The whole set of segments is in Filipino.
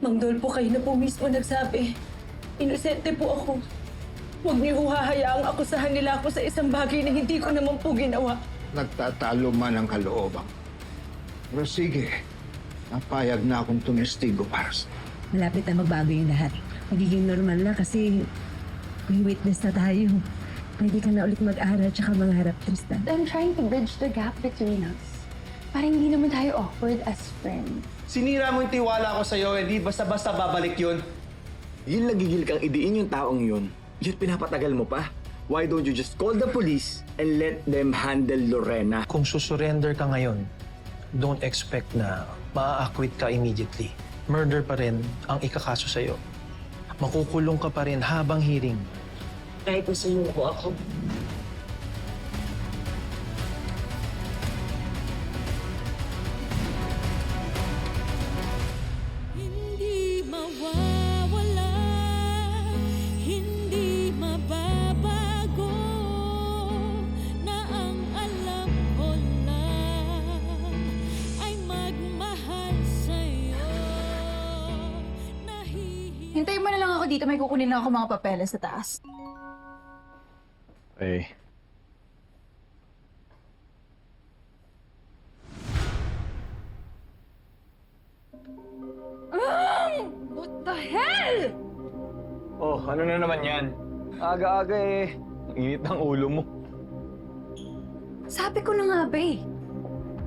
Mang Dolpo, kayo na po mismo nagsabi. Inosente po ako. Huwag niyo hahayaang akusahan nila ako sa isang bagay na hindi ko naman po ginawa. Nagtatalo man ang kalooban. Pero sige, napayag na akong tumestigo para sa... Malapit na magbago yung lahat. Magiging normal na kasi may witness na tayo. Pwede ka na ulit mag-aral tsaka mangarap, Tristan. I'm trying to bridge the gap between us. Parang hindi naman tayo awkward as friends. Sinira mo yung tiwala ko sa'yo, hindi basta-basta babalik yun. Yun nagigil kang idiin yung taong yun. Yun pinapatagal mo pa. Why don't you just call the police and let them handle Lorena? Kung susurrender ka ngayon, don't expect na maa-acquit ka immediately. Murder pa rin ang ikakaso sa'yo. Makukulong ka pa rin habang hearing. Kahit sumuko ako. Hindi mawawala, hindi mababago, na ang alam ko lang ay magmahal sa'yo. Hintayin mo na lang ako dito. May kukunin lang ako mga papeles sa taas. Eh, What the hell? oh, ano na naman yan? Aga-aga eh. Ang init ng ulo mo. Sabi ko na nga ba eh.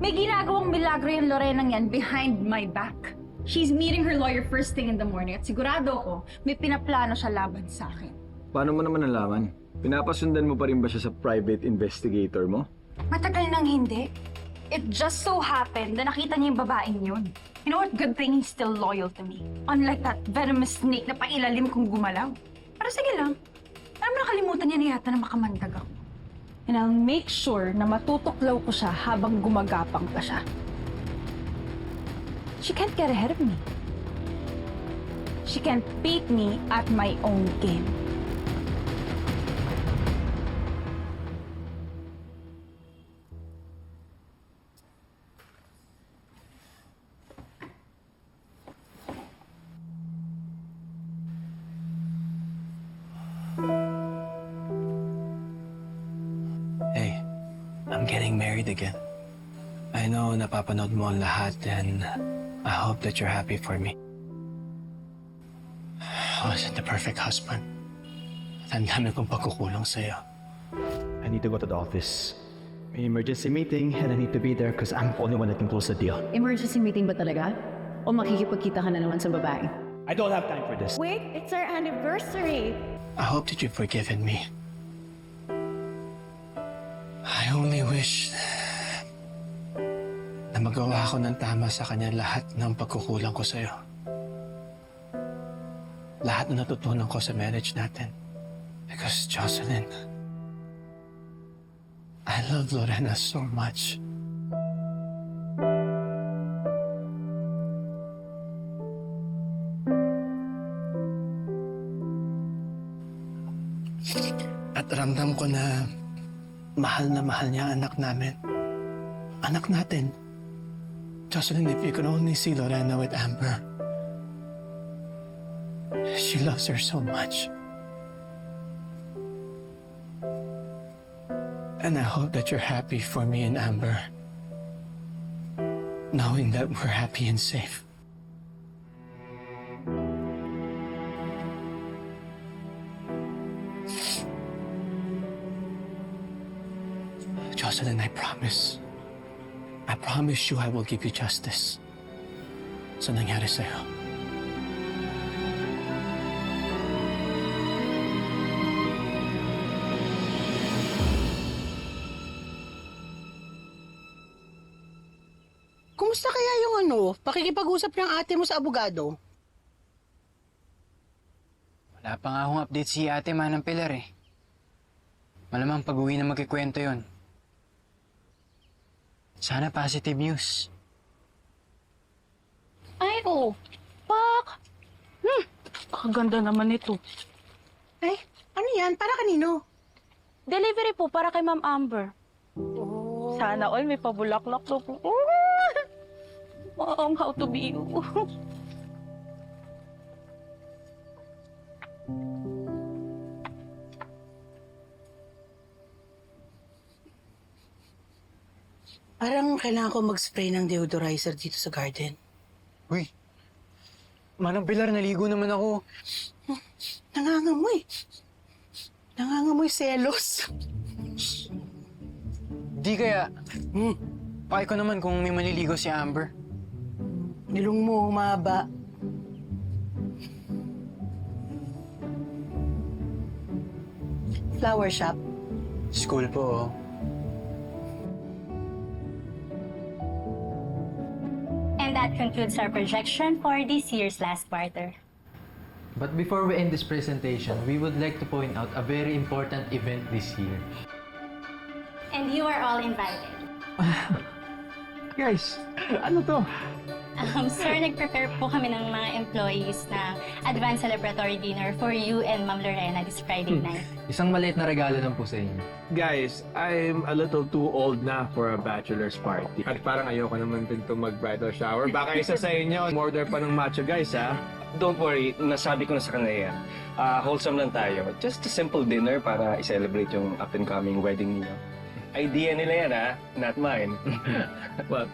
May ginagawang milagro yung Lorenang yan behind my back. She's meeting her lawyer first thing in the morning at sigurado ko may pinaplano siya laban sa akin. Paano mo naman nalaman? Pinapasundan mo pa rin ba siya sa private investigator mo? Matagal nang hindi. It just so happened na nakita niya yung babaeng yun. You know what? Good thing he's still loyal to me. Unlike that venomous snake na pailalim kung gumalaw. Pero sige lang. Alam mo, nakalimutan niya na yata na makamandag ako. And I'll make sure na matutuklaw ko siya habang gumagapang pa siya. She can't get ahead of me. She can't beat me at my own game. Hey, I'm getting married again. I know napapanood mo ang lahat and I hope that you're happy for me. I wasn't the perfect husband. Ang dami kong pagkukulang sa'yo. I need to go to the office. May emergency meeting and I need to be there because I'm the only one that can close the deal. Emergency meeting ba talaga? O makikipagkita ka na naman sa babae? I don't have time for this. Wait, it's our anniversary. I hope that you've forgiven me. I only wish na magawa ko ng tama sa kanya lahat ng pagkukulang ko sa'yo. Lahat na natutunan ko sa marriage natin. Because Jocelyn, I love Lorena so much. At ramdam ko na mahal niya ang anak namin. Anak natin. Jocelyn, if you could only see Lorena with Amber. She loves her so much. And I hope that you're happy for me and Amber. Knowing that we're happy and safe. Jocelyn, I promise you I will give you justice sa nangyari sa'yo. Kumusta kaya yung pakikipag-usap ng ate mo sa abogado? Wala pa nga akong update si ate Manang Pilar eh. Malamang pag-uwi na magkikwento yon. Sana positive news. Ay, oh. Pak! Kaganda naman ito. Ay, ano yan? Para kanino? Delivery po para kay Ma'am Amber. Oh. Sana all may pabulaklak to po. Mom, how to be you. Parang kailangan ko mag-spray ng deodorizer dito sa garden. Uy, Manang Pilar, naligo naman ako. Nangangamoy. Nangangamoy selos. Di kaya, paki ko naman kung may maliligo si Amber. Nilong mo, humaba. Flower shop. School po, oh. And that concludes our projection for this year's last quarter. But before we end this presentation, we would like to point out a very important event this year. And you are all invited. Guys, ano to? Sir, nag-prepare po kami ng mga employees na advance celebratory dinner for you and Ma'am Lorena this Friday night. Isang maliit na regalo lang po sa inyo. Guys, I'm a little too old na for a bachelor's party. At parang ayoko naman din to mag-bridal shower. Baka isa sa inyo, order pa ng macho guys, ha? Don't worry, nasabi ko na sa kanila yan. Wholesome lang tayo. Just a simple dinner para i-celebrate yung up-and-coming wedding niyo. Idea nila yan, ha? Not mine. Well,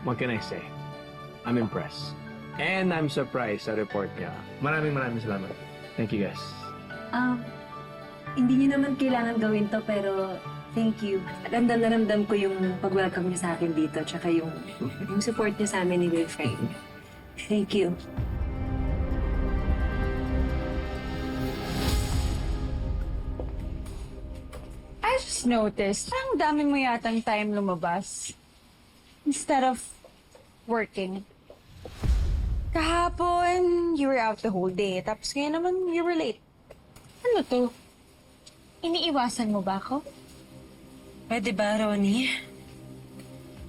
what can I say? I'm impressed. And I'm surprised sa report niya. Maraming salamat. Thank you, guys. Hindi niyo naman kailangan gawin to, pero thank you. Ramdam na ramdam ko yung pag-welcome niyo sa akin dito, tsaka yung support niyo sa amin ni Wilfred. Thank you. I just noticed, parang dami mo yatang time lumabas. Instead of working. Kahapon, you were out the whole day. Tapos ngayon naman, you were late. Ano to? Iniiwasan mo ba ako? Pwede ba, Ronnie?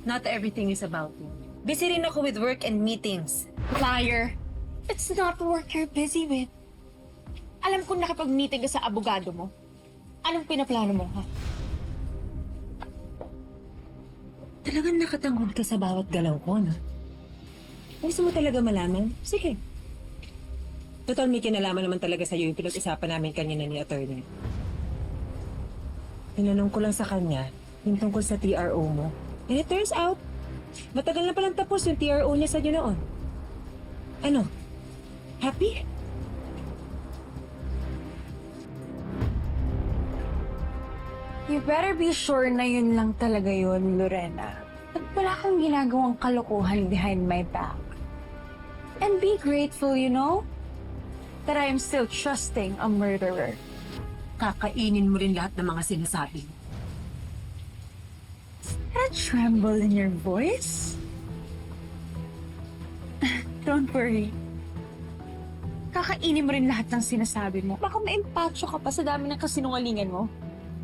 Not everything is about me. Busy rin ako with work and meetings. Liar! It's not work you're busy with. Alam kong nakipag-meeting ka sa abogado mo. Anong pinaplano mo, ha? Talagang nakatanghod ka sa bawat galaw ko, no? Gusto mo talaga malaman? Sige. Total, may kinalaman naman talaga sa'yo yung pinag-usapan namin kanina ni attorney. Tinanong ko lang sa kanya yung tungkol sa TRO mo. And it turns out, matagal na palang tapos yung TRO niya sa'yo noon. Ano? Happy? You better be sure na yun lang talaga yun, Lorena. At wala kang ginagawang kalokohan behind my back. And be grateful, you know, that I am still trusting a murderer. Kakainin mo rin lahat ng mga sinasabi. That tremble in your voice? Don't worry. Kakainin mo rin lahat ng sinasabi mo. Baka ma-impatyo ka pa sa dami ng kasinungalingan mo.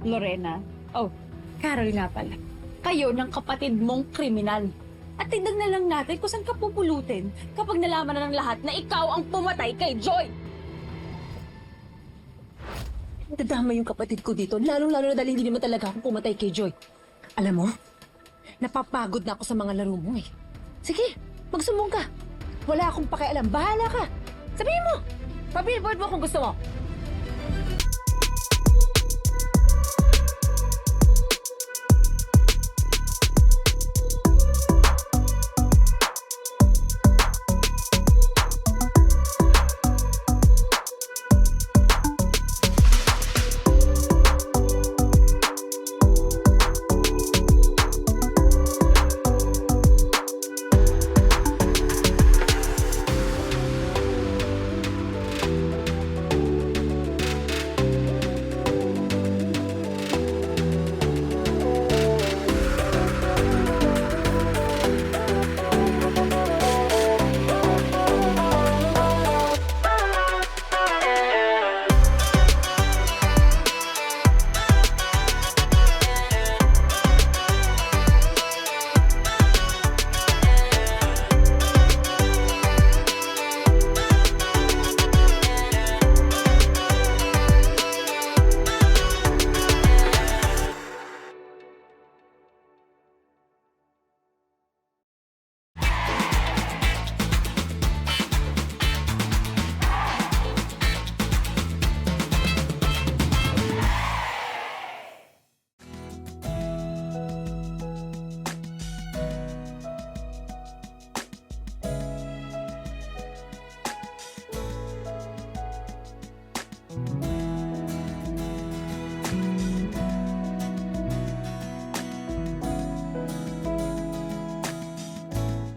Lorena. Oh, Carol nga pala. Kayo ng kapatid mong kriminal. At tignan na lang natin kung saan ka pupulutin kapag nalaman na ng lahat na ikaw ang pumatay kay Joy. Dadama yung kapatid ko dito, lalong-lalo na dahil hindi naman talaga ako pumatay kay Joy. Alam mo, napapagod na ako sa mga laro mo eh. Sige, magsumbong ka. Wala akong pakialam, bahala ka. Sabihin mo, pa-billboard mo kung gusto mo.